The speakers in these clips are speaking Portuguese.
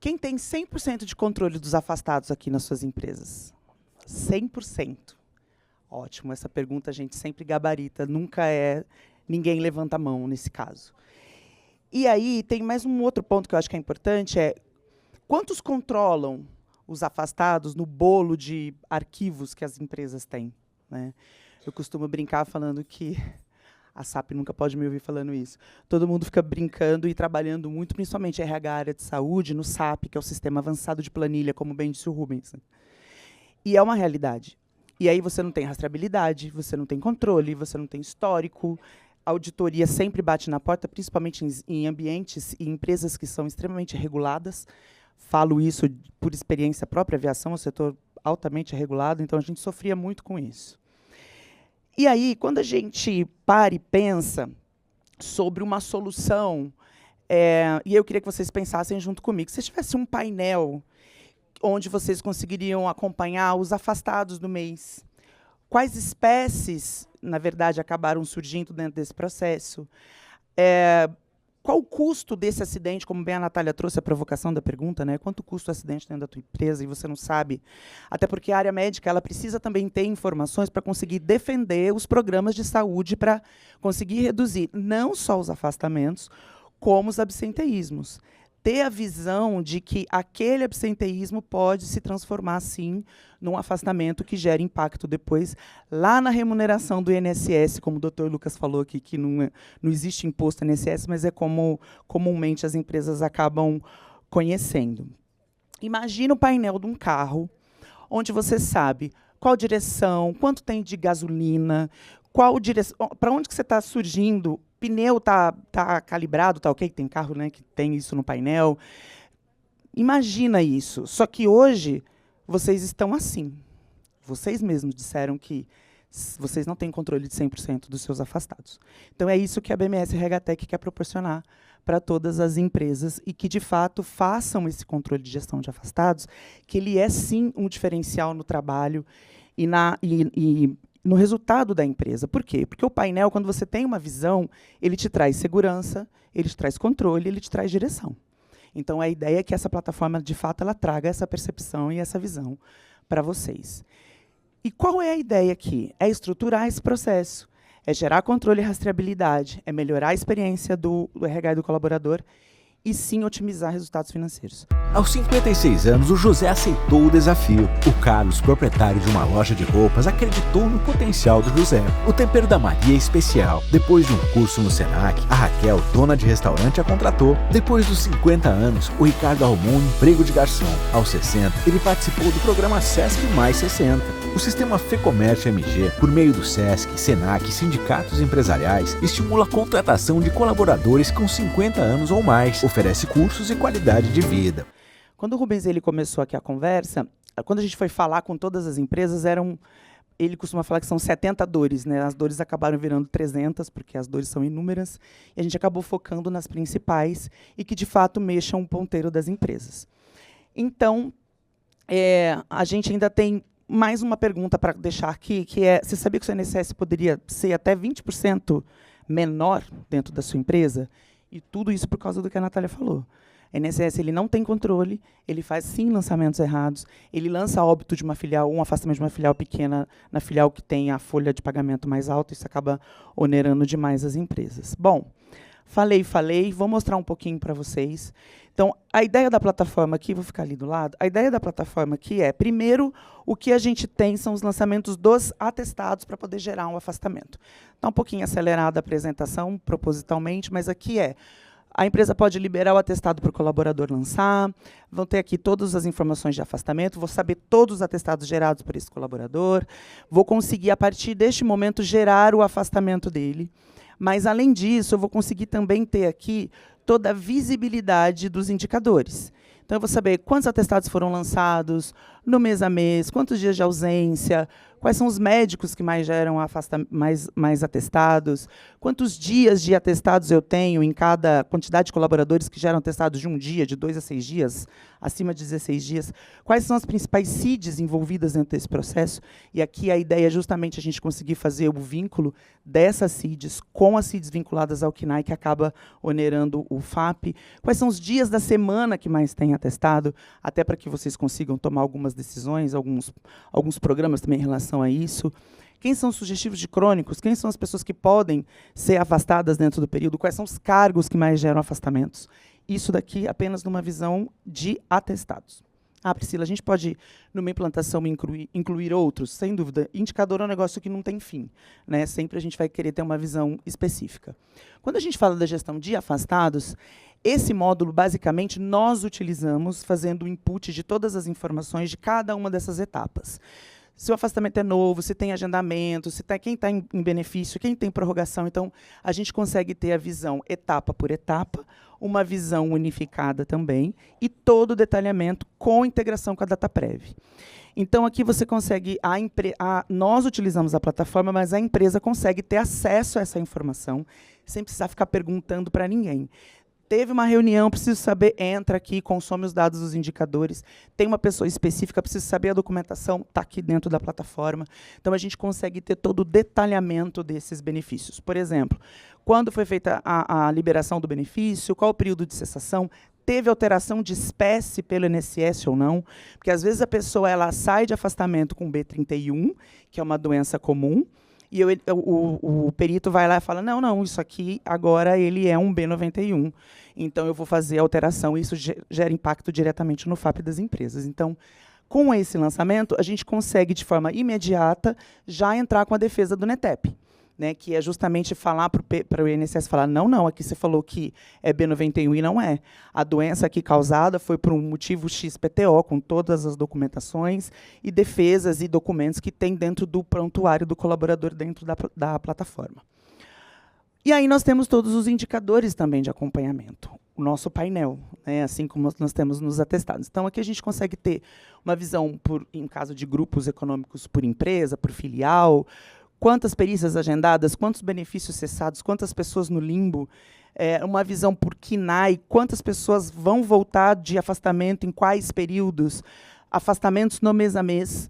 Quem tem 100% de controle dos afastados aqui nas suas empresas? 100%. Ótimo, essa pergunta a gente sempre gabarita, nunca é ninguém levanta a mão nesse caso. E aí tem mais um outro ponto que eu acho que é importante, quantos controlam os afastados no bolo de arquivos que as empresas têm, né? Eu costumo brincar falando que a SAP nunca pode me ouvir falando isso. Todo mundo fica brincando e trabalhando muito, principalmente a RH, área de saúde, no SAP, que é o Sistema Avançado de Planilha, como bem disse o Rubens. E é uma realidade. E aí você não tem rastreabilidade, você não tem controle, você não tem histórico. A auditoria sempre bate na porta, principalmente em ambientes e empresas que são extremamente reguladas. Falo isso por experiência própria, a aviação é um setor altamente regulado, então a gente sofria muito com isso. E aí, quando a gente para e pensa sobre uma solução, e eu queria que vocês pensassem junto comigo, se tivesse um painel onde vocês conseguiriam acompanhar os afastados do mês, quais espécies, na verdade, acabaram surgindo dentro desse processo, qual o custo desse acidente, como bem a Natália trouxe a provocação da pergunta, né? Quanto custa o acidente dentro da tua empresa e você não sabe? Até porque a área médica ela precisa também ter informações para conseguir defender os programas de saúde, para conseguir reduzir não só os afastamentos, como os absenteísmos. Ter a visão de que aquele absenteísmo pode se transformar, sim, num afastamento que gera impacto depois lá na remuneração do INSS, como o doutor Lucas falou aqui, que não existe imposto INSS, mas é como comumente as empresas acabam conhecendo. Imagina o painel de um carro, onde você sabe qual direção, quanto tem de gasolina, qual direção, para onde que você está surgindo, pneu tá calibrado, tá ok? Tem carro, né, que tem isso no painel. Imagina isso. Só que hoje vocês estão assim. Vocês mesmos disseram que vocês não têm controle de 100% dos seus afastados. Então é isso que a BMS RHTech quer proporcionar para todas as empresas e que, de fato, façam esse controle de gestão de afastados, que ele é, sim, um diferencial no trabalho e no resultado da empresa. Por quê? Porque o painel, quando você tem uma visão, ele te traz segurança, ele te traz controle, ele te traz direção. Então, a ideia é que essa plataforma, de fato, ela traga essa percepção e essa visão para vocês. E qual é a ideia aqui? É estruturar esse processo, é gerar controle e rastreabilidade, é melhorar a experiência do RH e do colaborador, e sim otimizar resultados financeiros. Aos 56 anos, o José aceitou o desafio. O Carlos, proprietário de uma loja de roupas, acreditou no potencial do José. O tempero da Maria é especial. Depois de um curso no Senac, a Raquel, dona de restaurante, a contratou. Depois dos 50 anos, o Ricardo arrumou um emprego de garçom. Aos 60, ele participou do programa Sesc Mais 60. O sistema FEComércio MG, por meio do Sesc, Senac e sindicatos empresariais, estimula a contratação de colaboradores com 50 anos ou mais, oferece cursos e qualidade de vida. Quando o Rubens começou aqui a conversa, quando a gente foi falar com todas as empresas, ele costuma falar que são 70 dores, né? As dores acabaram virando 300, porque as dores são inúmeras, e a gente acabou focando nas principais e que, de fato, mexam o ponteiro das empresas. Então, a gente ainda tem mais uma pergunta para deixar aqui, que é, você sabia que o seu INSS poderia ser até 20% menor dentro da sua empresa? E tudo isso por causa do que a Natália falou. O INSS ele não tem controle, ele faz, sim, lançamentos errados, ele lança óbito de uma filial, um afastamento de uma filial pequena na filial que tem a folha de pagamento mais alta, isso acaba onerando demais as empresas. Bom, falei, vou mostrar um pouquinho para vocês. Então, a ideia da plataforma aqui, vou ficar ali do lado, a ideia da plataforma aqui é, primeiro, o que a gente tem são os lançamentos dos atestados para poder gerar um afastamento. Está um pouquinho acelerada a apresentação, propositalmente, mas aqui a empresa pode liberar o atestado para o colaborador lançar, vão ter aqui todas as informações de afastamento, vou saber todos os atestados gerados por esse colaborador, vou conseguir, a partir deste momento, gerar o afastamento dele. Mas, além disso, eu vou conseguir também ter aqui toda a visibilidade dos indicadores. Então, eu vou saber quantos atestados foram lançados, no mês a mês, quantos dias de ausência, quais são os médicos que mais geram mais atestados, quantos dias de atestados eu tenho em cada quantidade de colaboradores que geram atestados de 1 dia, de 2 a 6 dias, acima de 16 dias, quais são as principais CIDs envolvidas dentro desse processo, e aqui a ideia é justamente a gente conseguir fazer o vínculo dessas CIDs com as CIDs vinculadas ao CNAE, que acaba onerando o FAP, quais são os dias da semana que mais tem atestado, até para que vocês consigam tomar algumas decisões, alguns programas também em relação a isso. Quem são os sugestivos de crônicos? Quem são as pessoas que podem ser afastadas dentro do período? Quais são os cargos que mais geram afastamentos? Isso daqui apenas numa visão de atestados. Ah, Priscila, a gente pode, numa implantação, incluir outros? Sem dúvida. Indicador é um negócio que não tem fim, né? Sempre a gente vai querer ter uma visão específica. Quando a gente fala da gestão de afastados, esse módulo, basicamente, nós utilizamos fazendo o input de todas as informações de cada uma dessas etapas. Se o afastamento é novo, se tem agendamento, quem está em benefício, quem tem prorrogação. Então, a gente consegue ter a visão etapa por etapa, uma visão unificada também, e todo o detalhamento com integração com a DataPrev. Então, aqui você consegue... nós utilizamos a plataforma, mas a empresa consegue ter acesso a essa informação, sem precisar ficar perguntando para ninguém. Teve uma reunião, preciso saber, entra aqui, consome os dados dos indicadores, tem uma pessoa específica, preciso saber a documentação, está aqui dentro da plataforma. Então, a gente consegue ter todo o detalhamento desses benefícios. Por exemplo, quando foi feita a liberação do benefício, qual o período de cessação, teve alteração de espécie pelo INSS ou não, porque às vezes a pessoa ela sai de afastamento com B31, que é uma doença comum, e o perito vai lá e fala, não, isso aqui agora ele é um B91, então eu vou fazer a alteração, e isso gera impacto diretamente no FAP das empresas. Então, com esse lançamento, a gente consegue, de forma imediata, já entrar com a defesa do NETEP, né, que é justamente falar para o INSS, falar, não, aqui você falou que é B91 e não é. A doença aqui causada foi por um motivo XPTO, com todas as documentações e defesas e documentos que tem dentro do prontuário do colaborador dentro da plataforma. E aí nós temos todos os indicadores também de acompanhamento, o nosso painel, né, assim como nós temos nos atestados. Então, aqui a gente consegue ter uma visão, em caso de grupos econômicos, por empresa, por filial, quantas perícias agendadas, quantos benefícios cessados, quantas pessoas no limbo, uma visão por CNAE, quantas pessoas vão voltar de afastamento, em quais períodos, afastamentos no mês a mês,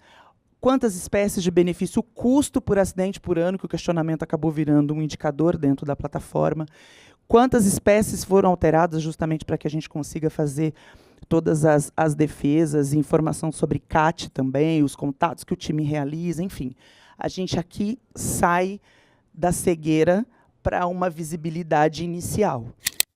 quantas espécies de benefício, o custo por acidente por ano, que o questionamento acabou virando um indicador dentro da plataforma, quantas espécies foram alteradas justamente para que a gente consiga fazer todas as defesas, informação sobre CAT também, os contatos que o time realiza, enfim. A gente aqui sai da cegueira para uma visibilidade inicial.